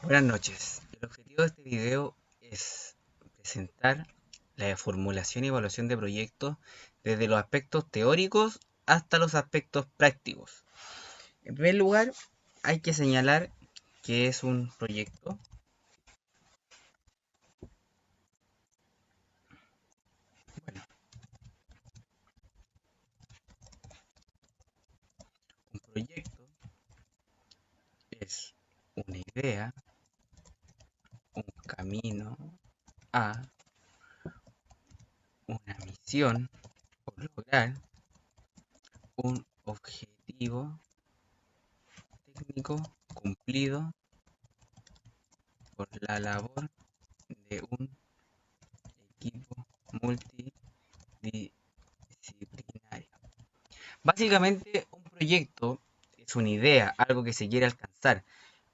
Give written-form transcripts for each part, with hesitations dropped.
Buenas noches. El objetivo de este video es presentar la formulación y evaluación de proyectos desde los aspectos teóricos hasta los aspectos prácticos. En primer lugar, hay que señalar que es un proyecto. Bueno, un proyecto es una idea, un camino a una misión por lograr un objetivo técnico cumplido por la labor de un equipo multidisciplinario. Básicamente, un proyecto es una idea, algo que se quiere alcanzar,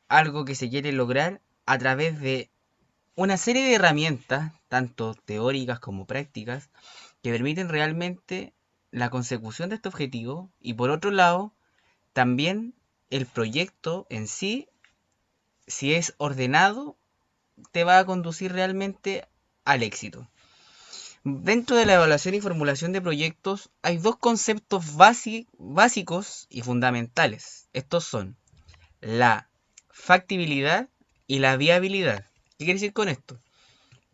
algo que se quiere lograr a través de una serie de herramientas, tanto teóricas como prácticas, que permiten realmente la consecución de este objetivo y por otro lado, también el proyecto en sí, si es ordenado, te va a conducir realmente al éxito. Dentro de la evaluación y formulación de proyectos hay dos conceptos básicos y fundamentales. Estos son la factibilidad y la viabilidad. ¿Qué quiere decir con esto?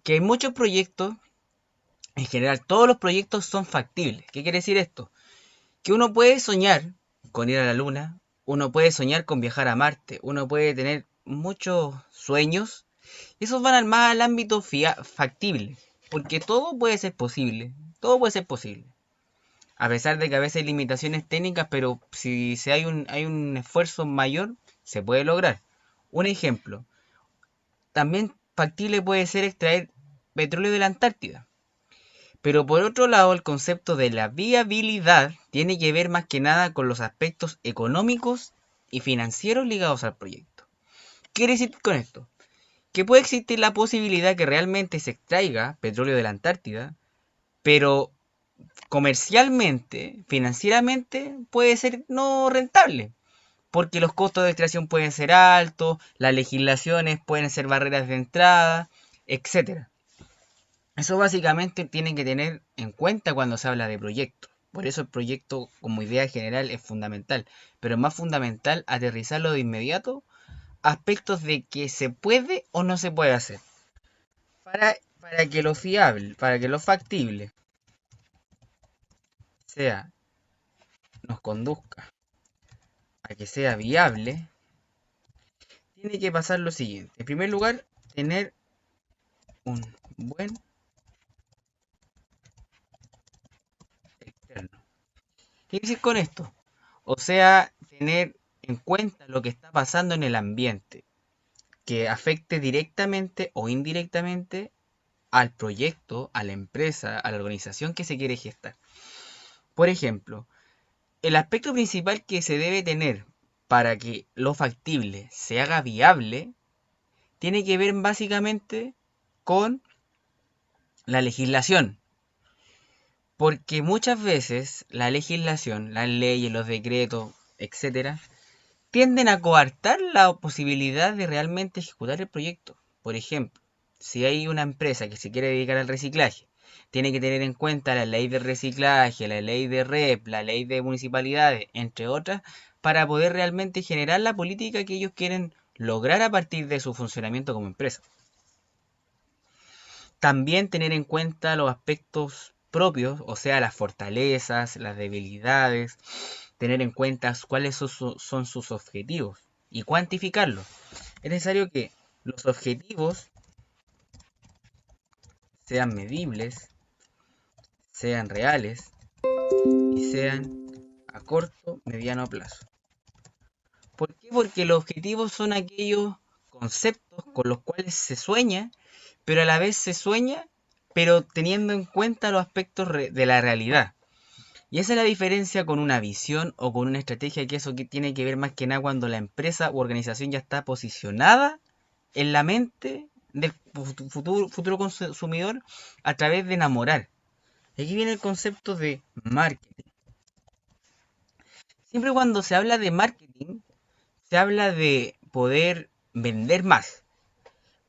Que hay muchos proyectos, en general todos los proyectos son factibles. ¿Qué quiere decir esto? Que uno puede soñar con ir a la luna, uno puede soñar con viajar a Marte, uno puede tener muchos sueños. Esos van más al ámbito factible, porque todo puede ser posible, todo puede ser posible. A pesar de que a veces hay limitaciones técnicas, pero si hay un esfuerzo mayor, se puede lograr. Un ejemplo, también factible puede ser extraer petróleo de la Antártida. Pero por otro lado, el concepto de la viabilidad tiene que ver más que nada con los aspectos económicos y financieros ligados al proyecto. ¿Qué quiere decir con esto? Que puede existir la posibilidad que realmente se extraiga petróleo de la Antártida, pero comercialmente, financieramente, puede ser no rentable, porque los costos de extracción pueden ser altos, las legislaciones pueden ser barreras de entrada, etcétera. Eso básicamente tienen que tener en cuenta cuando se habla de proyectos. Por eso el proyecto como idea general es fundamental, pero es más fundamental aterrizarlo de inmediato aspectos de que se puede o no se puede hacer. Para que lo fiable, para que lo factible sea, nos conduzca a que sea viable, tiene que pasar lo siguiente. En primer lugar, tener un buen externo. ¿Qué quiere decir con esto? O sea, tener en cuenta lo que está pasando en el ambiente, que afecte directamente o indirectamente al proyecto, a la empresa, a la organización que se quiere gestar. Por ejemplo, el aspecto principal que se debe tener para que lo factible se haga viable tiene que ver básicamente con la legislación. Porque muchas veces la legislación, las leyes, los decretos, etcétera, tienden a coartar la posibilidad de realmente ejecutar el proyecto. Por ejemplo, si hay una empresa que se quiere dedicar al reciclaje, tiene que tener en cuenta la ley de reciclaje, la ley de REP, la ley de municipalidades, entre otras, para poder realmente generar la política que ellos quieren lograr a partir de su funcionamiento como empresa. También tener en cuenta los aspectos propios, o sea, las fortalezas, las debilidades, tener en cuenta cuáles son sus objetivos y cuantificarlos. Es necesario que los objetivos sean medibles, sean reales y sean a corto, mediano plazo. ¿Por qué? Porque los objetivos son aquellos conceptos con los cuales se sueña, pero a la vez se sueña, pero teniendo en cuenta los aspectos de la realidad. Y esa es la diferencia con una visión o con una estrategia, que eso que tiene que ver más que nada cuando la empresa u organización ya está posicionada en la mente del futuro consumidor a través de enamorar. Y aquí viene el concepto de marketing. Siempre cuando se habla de marketing, se habla de poder vender más.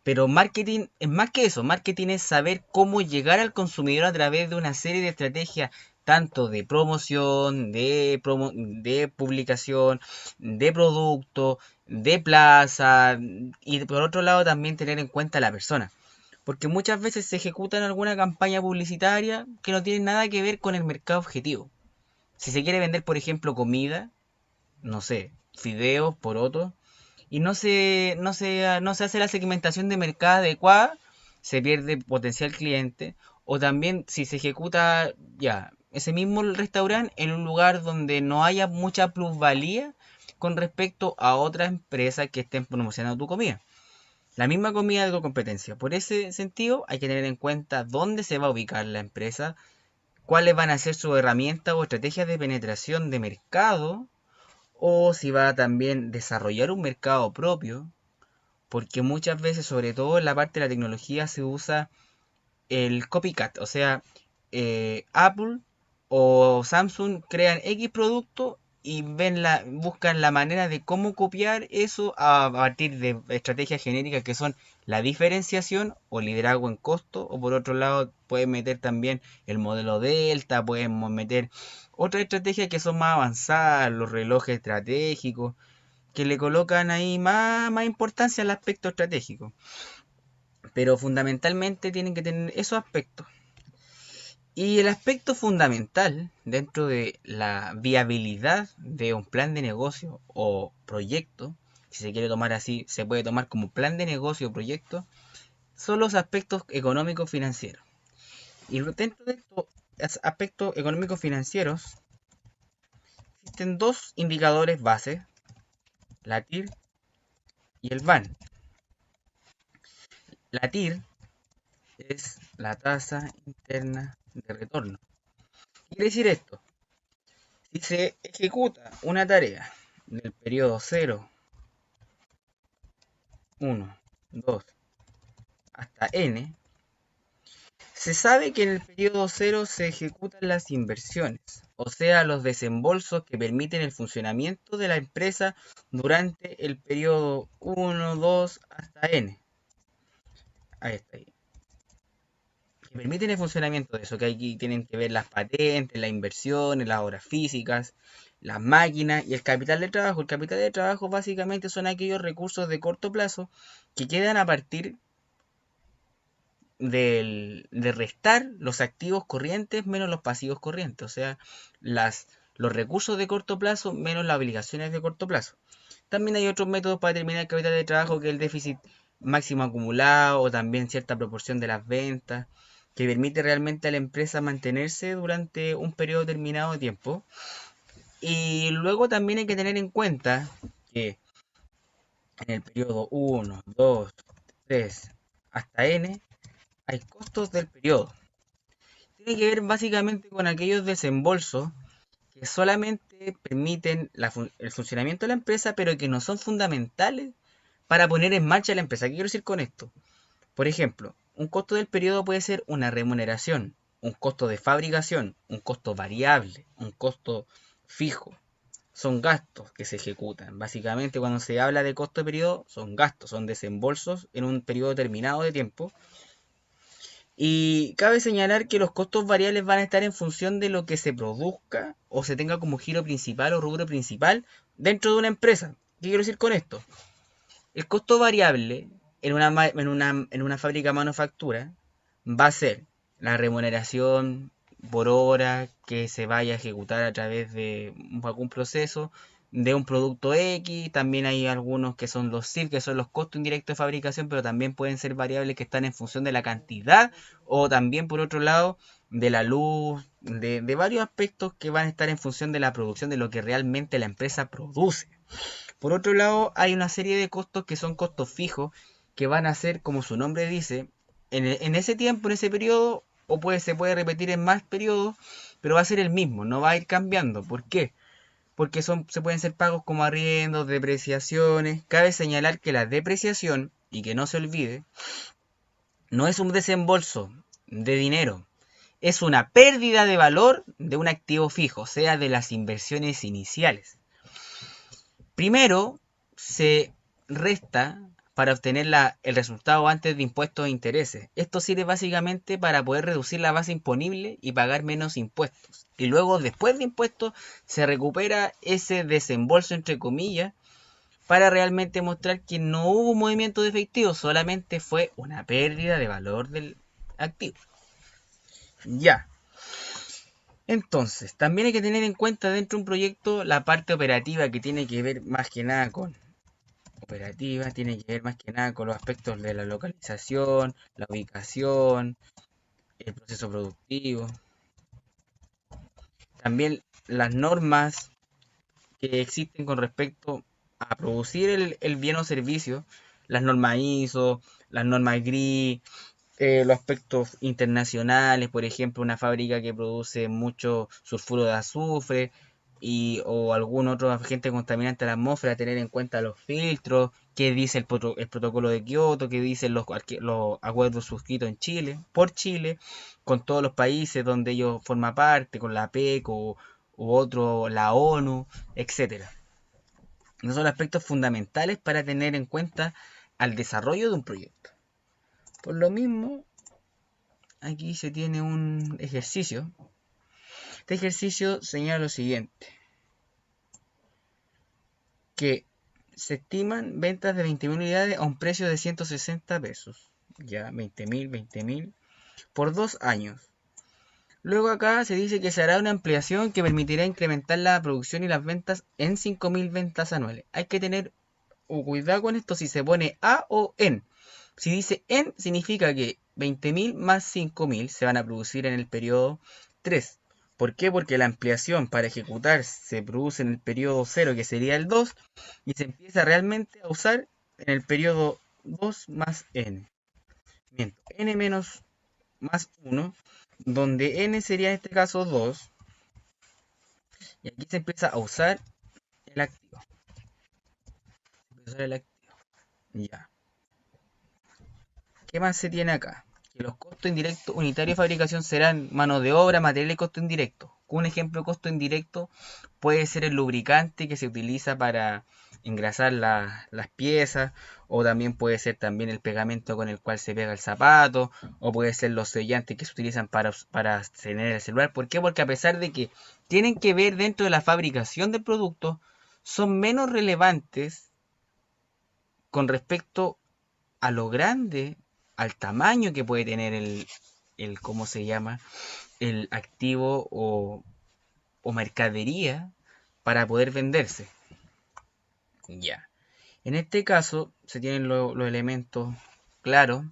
Pero marketing es más que eso, marketing es saber cómo llegar al consumidor a través de una serie de estrategias, tanto de promoción, de publicación, de producto, de plaza, y por otro lado también tener en cuenta a la persona. Porque muchas veces se ejecutan alguna campaña publicitaria que no tiene nada que ver con el mercado objetivo. Si se quiere vender, por ejemplo, comida, no sé, fideos, porotos, y no se hace la segmentación de mercado adecuada, se pierde potencial cliente. O también si se ejecuta ya ese mismo restaurante en un lugar donde no haya mucha plusvalía con respecto a otras empresas que estén promocionando tu comida. La misma comida de tu competencia. Por ese sentido, hay que tener en cuenta dónde se va a ubicar la empresa, cuáles van a ser sus herramientas o estrategias de penetración de mercado, o si va a también desarrollar un mercado propio, porque muchas veces, sobre todo en la parte de la tecnología, se usa el copycat. O sea, Apple o Samsung crean X producto y buscan la manera de cómo copiar eso a partir de estrategias genéricas que son la diferenciación o liderazgo en costo. O por otro lado, pueden meter también el modelo Delta, pueden meter otras estrategias que son más avanzadas, los relojes estratégicos, que le colocan ahí más importancia al aspecto estratégico. Pero fundamentalmente tienen que tener esos aspectos. Y el aspecto fundamental dentro de la viabilidad de un plan de negocio o proyecto, si se quiere tomar así, se puede tomar como plan de negocio o proyecto, son los aspectos económicos financieros. Y dentro de estos aspectos económicos financieros existen dos indicadores base, la TIR y el BAN. La TIR es la tasa interna de retorno. ¿Qué quiere decir esto? Si se ejecuta una tarea del periodo 0, 1, 2 hasta n, se sabe que en el periodo 0 se ejecutan las inversiones, o sea, los desembolsos que permiten el funcionamiento de la empresa durante el periodo 1, 2 hasta n. Ahí está. Ahí. Que permiten el funcionamiento de eso, que aquí tienen que ver las patentes, las inversiones, las obras físicas, las máquinas y el capital de trabajo. El capital de trabajo básicamente son aquellos recursos de corto plazo que quedan a partir de restar los activos corrientes menos los pasivos corrientes, o sea, los recursos de corto plazo menos las obligaciones de corto plazo. También hay otros métodos para determinar el capital de trabajo, que es el déficit máximo acumulado o también cierta proporción de las ventas, que permite realmente a la empresa mantenerse durante un periodo determinado de tiempo. Y luego también hay que tener en cuenta que en el periodo 1, 2, 3 hasta n hay costos del periodo. Tiene que ver básicamente con aquellos desembolsos que solamente permiten el funcionamiento de la empresa, pero que no son fundamentales para poner en marcha la empresa. ¿Qué quiero decir con esto? Por ejemplo, un costo del periodo puede ser una remuneración, un costo de fabricación, un costo variable, un costo fijo. Son gastos que se ejecutan. Básicamente, cuando se habla de costo de periodo, son gastos, son desembolsos en un periodo determinado de tiempo. Y cabe señalar que los costos variables van a estar en función de lo que se produzca o se tenga como giro principal o rubro principal dentro de una empresa. ¿Qué quiero decir con esto? El costo variable en una fábrica de manufactura va a ser la remuneración por hora que se vaya a ejecutar a través de algún proceso de un producto X. También hay algunos que son los CIF, que son los costos indirectos de fabricación, pero también pueden ser variables que están en función de la cantidad o también por otro lado de la luz, de varios aspectos que van a estar en función de la producción, de lo que realmente la empresa produce. Por otro lado, hay una serie de costos que son costos fijos, que van a ser, como su nombre dice, en ese tiempo, en ese periodo, se puede repetir en más periodos, pero va a ser el mismo, no va a ir cambiando. ¿Por qué? Porque se pueden ser pagos como arriendos, depreciaciones. Cabe señalar que la depreciación, y que no se olvide, no es un desembolso de dinero, es una pérdida de valor de un activo fijo, o sea, de las inversiones iniciales. Primero se resta para obtener el resultado antes de impuestos e intereses. Esto sirve básicamente para poder reducir la base imponible y pagar menos impuestos. Y luego, después de impuestos, se recupera ese desembolso, entre comillas, para realmente mostrar que no hubo un movimiento de efectivo, solamente fue una pérdida de valor del activo. Ya. Entonces, también hay que tener en cuenta dentro de un proyecto la parte operativa que tiene que ver más que nada con tiene que ver más que nada con los aspectos de la localización, la ubicación, el proceso productivo. También las normas que existen con respecto a producir el bien o servicio, las normas ISO, las normas GRI, los aspectos internacionales, por ejemplo, una fábrica que produce mucho sulfuro de azufre o algún otro agente contaminante a la atmósfera, tener en cuenta los filtros, qué dice el protocolo de Kioto, qué dicen los acuerdos suscritos en Chile, por Chile, con todos los países donde ellos forman parte, con la PEC u otro, la ONU, etcétera. Esos son aspectos fundamentales para tener en cuenta al desarrollo de un proyecto. Por lo mismo, aquí se tiene un ejercicio. Este ejercicio señala lo siguiente, que se estiman ventas de 20.000 unidades a un precio de 160 pesos. Ya, 20.000 por 2 años. Luego acá se dice que se hará una ampliación que permitirá incrementar la producción y las ventas en 5.000 ventas anuales. Hay que tener cuidado con esto si se pone A o en. Si dice en, significa que 20.000 más 5.000 se van a producir en el periodo 3. ¿Por qué? Porque la ampliación para ejecutar se produce en el periodo 0, que sería el 2, y se empieza realmente a usar en el periodo 2 más n. Miento, n menos más 1, donde n sería en este caso 2, y aquí se empieza a usar el activo. Ya. ¿Qué más se tiene acá? Que los costos indirectos unitarios de fabricación serán mano de obra, material y costo indirecto. Un ejemplo de costo indirecto puede ser el lubricante que se utiliza para engrasar las piezas, o también puede ser también el pegamento con el cual se pega el zapato, o puede ser los sellantes que se utilizan para tener el celular. ¿Por qué? Porque a pesar de que tienen que ver dentro de la fabricación del producto, son menos relevantes con respecto a lo grande, al tamaño que puede tener ¿cómo se llama? El activo o mercadería para poder venderse. Ya. En este caso se tienen los elementos claros.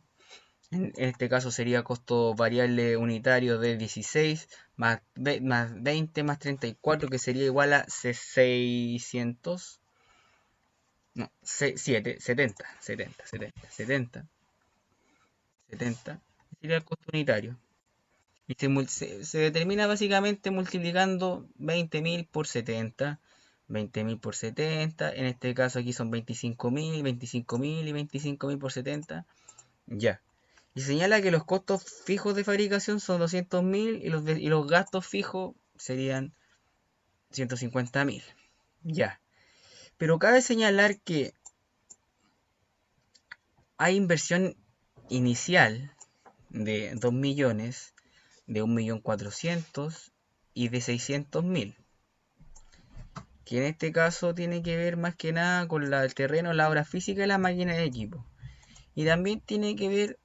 En este caso sería costo variable unitario de 16 más 20 más 34, que sería igual a 600. No, 7, 70 sería el costo unitario. Y se determina básicamente multiplicando 20.000 por 70. 20.000 por 70. En este caso aquí son 25.000, 25.000 y 25.000 por 70. Ya. Y señala que los costos fijos de fabricación son 200.000 y los gastos fijos serían 150.000. Ya. Pero cabe señalar que hay inversión inicial de 2 millones, de 1.400.000 y de 600.000, que en este caso tiene que ver más que nada con el terreno, la obra física y la máquina de equipo. Y también tiene que ver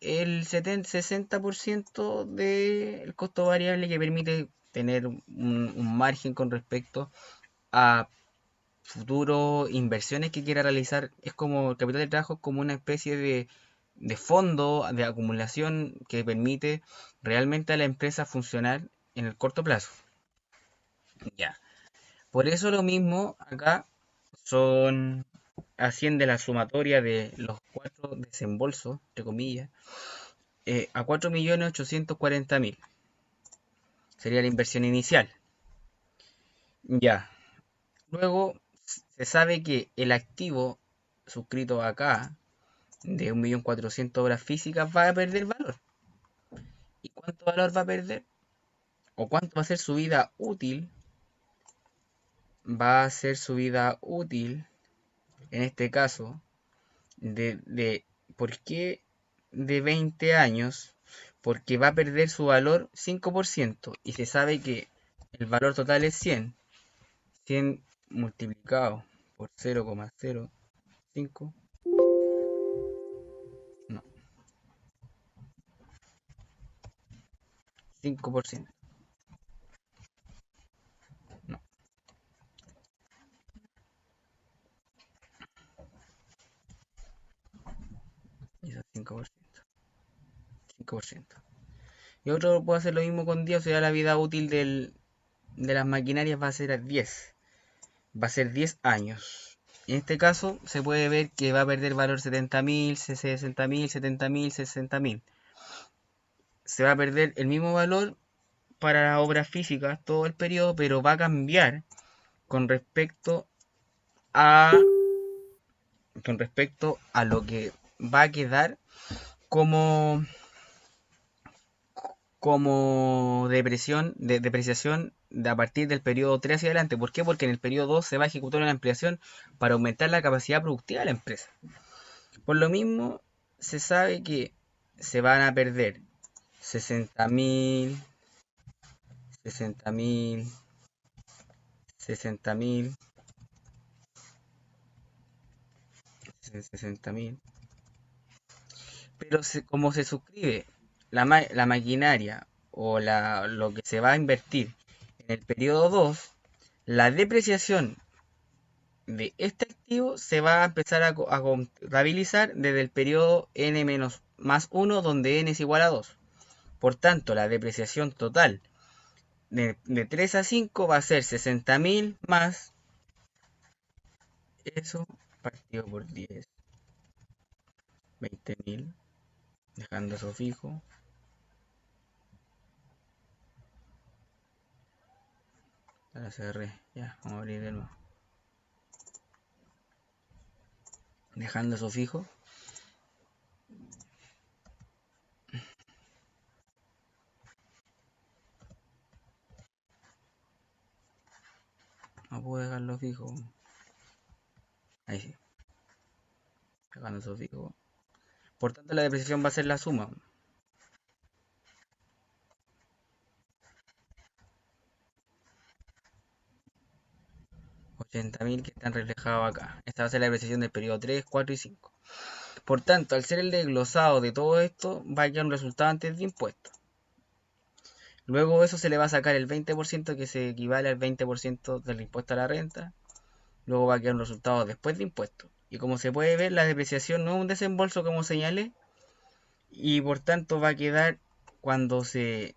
el 60% del costo variable, que permite tener un margen con respecto a futuras inversiones que quiera realizar. Es como el capital de trabajo, es como una especie de fondo de acumulación que permite realmente a la empresa funcionar en el corto plazo. Ya. Por eso lo mismo acá son asciende la sumatoria de los cuatro desembolsos, entre comillas, a 4.840.000. Sería la inversión inicial. Ya. Luego se sabe que el activo suscrito acá de 1.400.000 obras físicas va a perder valor. ¿Y cuánto valor va a perder? ¿O cuánto va a ser su vida útil? Va a ser su vida útil, en este caso, ¿Por qué de 20 años? Porque va a perder su valor 5% y se sabe que el valor total es 100. 100 multiplicado por 0,05, no, 5%, no, eso es 5%, 5%. Y otro puede hacer lo mismo con 10, o sea, la vida útil de las maquinarias va a ser a 10. Va a ser 10 años. En este caso se puede ver que va a perder valor 70.000, 60.000, 70.000, 60.000. Se va a perder el mismo valor para las obras físicas todo el periodo, pero va a cambiar con respecto a lo que va a quedar como depreciación a partir del periodo 3 hacia adelante. ¿Por qué? Porque en el periodo 2 se va a ejecutar una ampliación para aumentar la capacidad productiva de la empresa. Por lo mismo, se sabe que se van a perder 60.000, 60.000, 60.000, 60.000. Pero como se suscribe la maquinaria o lo que se va a invertir en el periodo 2, la depreciación de este activo se va a empezar a contabilizar desde el periodo n-1, donde n es igual a 2. Por tanto, la depreciación total de 3 a 5 va a ser 60.000 más eso partido por 10, 20.000, dejando eso fijo. Ahora cerré, ya, vamos a abrir de nuevo. Dejando eso fijo. No puedo dejarlo fijo. Ahí sí. Dejando eso fijo. Por tanto, la depreciación va a ser la suma. 80.000 que están reflejados acá. Esta va a ser la depreciación del periodo 3, 4 y 5. Por tanto, al ser el desglosado de todo esto, va a quedar un resultado antes de impuestos. Luego eso se le va a sacar el 20%, que se equivale al 20% del impuesto a la renta. Luego va a quedar un resultado después de impuestos. Y como se puede ver, la depreciación no es un desembolso como señalé. Y por tanto va a quedar, cuando se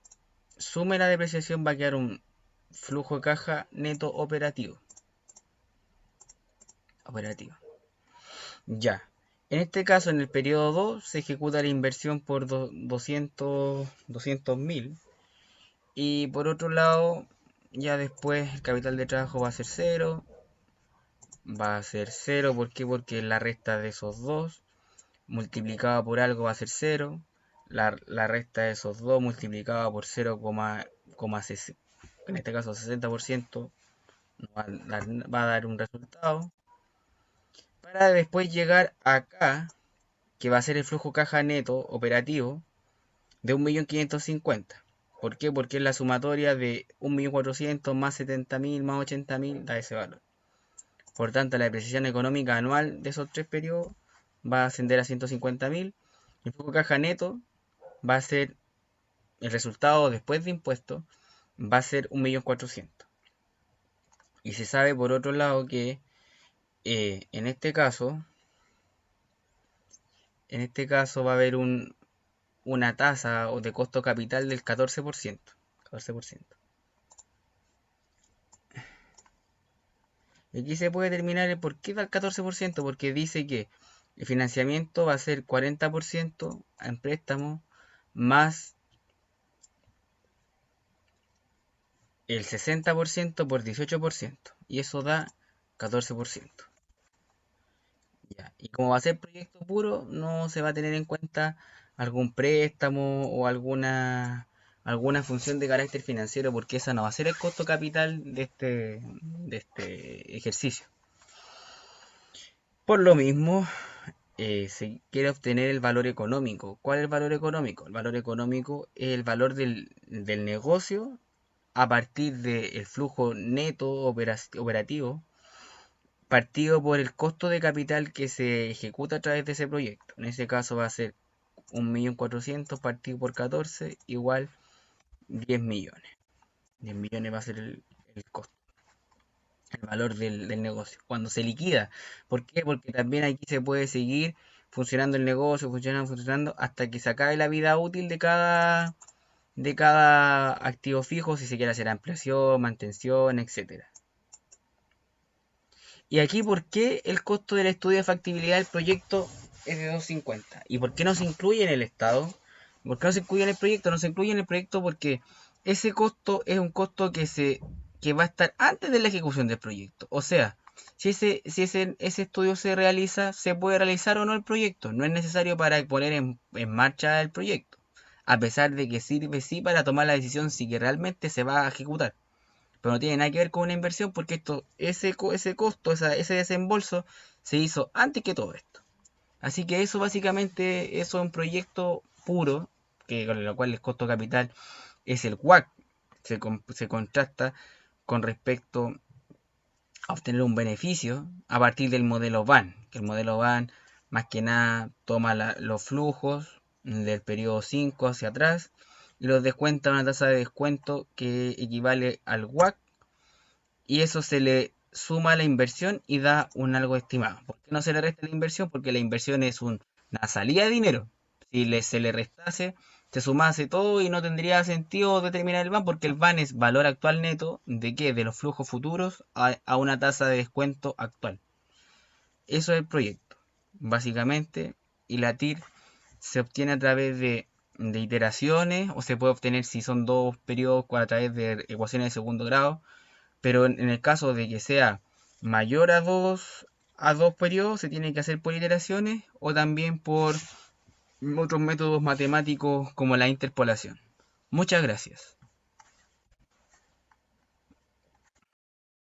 sume la depreciación, va a quedar un flujo de caja neto operativo. Ya. En este caso, en el periodo 2, se ejecuta la inversión por 200.000. Y por otro lado, ya después el capital de trabajo va a ser 0. Va a ser 0, ¿por qué? Porque la resta de esos 2 multiplicada por algo va a ser 0. La resta de esos 2 multiplicada por 0, en este caso 60%, va a dar un resultado. Para después llegar acá, que va a ser el flujo caja neto operativo de 1.550.000. ¿Por qué? Porque es la sumatoria de 1.400.000 más 70.000 más 80.000, da ese valor. Por tanto, la depreciación económica anual de esos tres periodos va a ascender a 150.000. El flujo caja neto va a ser el resultado después de impuestos, va a ser 1.400.000. Y se sabe por otro lado que en este caso va a haber una tasa de costo capital del 14%. 14%. Y aquí se puede determinar el por qué da el 14%, porque dice que el financiamiento va a ser 40% en préstamo más el 60% por 18%, y eso da 14%. Ya. Y como va a ser proyecto puro, no se va a tener en cuenta algún préstamo o alguna función de carácter financiero, porque esa no va a ser el costo capital de este ejercicio. Por lo mismo, se quiere obtener el valor económico. ¿Cuál es el valor económico? El valor económico es el valor del negocio a partir del flujo neto operativo partido por el costo de capital que se ejecuta a través de ese proyecto. En ese caso va a ser 1.400.000 partido por 14 igual 10 millones. 10 millones va a ser el costo, el valor del negocio. Cuando se liquida. ¿Por qué? Porque también aquí se puede seguir funcionando el negocio, funcionando, hasta que se acabe la vida útil de cada activo fijo, si se quiere hacer ampliación, mantención, etcétera. Y aquí, ¿por qué el costo del estudio de factibilidad del proyecto es de 250? ¿Y por qué no se incluye en el estado? ¿Por qué no se incluye en el proyecto? No se incluye en el proyecto porque ese costo es un costo que va a estar antes de la ejecución del proyecto. O sea, si ese estudio se realiza, se puede realizar o no el proyecto. No es necesario para poner en marcha el proyecto. A pesar de que sirve sí para tomar la decisión si que realmente se va a ejecutar, pero no tiene nada que ver con una inversión porque ese costo, ese desembolso se hizo antes que todo esto. Así que eso básicamente eso es un proyecto puro, que con lo cual el costo capital es el WACC, se contrasta con respecto a obtener un beneficio a partir del modelo VAN, que el modelo VAN más que nada toma los flujos del periodo 5 hacia atrás y los descuenta a una tasa de descuento que equivale al WACC, y eso se le suma a la inversión y da un algo estimado. ¿Por qué no se le resta la inversión? Porque la inversión es una salida de dinero. Si se le restase, se sumase todo y no tendría sentido determinar el BAN, porque el BAN es valor actual neto de qué, de los flujos futuros a una tasa de descuento actual. Eso es el proyecto, básicamente. Y la TIR se obtiene a través de iteraciones, o se puede obtener si son dos periodos a través de ecuaciones de segundo grado, pero en el caso de que sea mayor a dos periodos, se tiene que hacer por iteraciones o también por otros métodos matemáticos como la interpolación. Muchas gracias.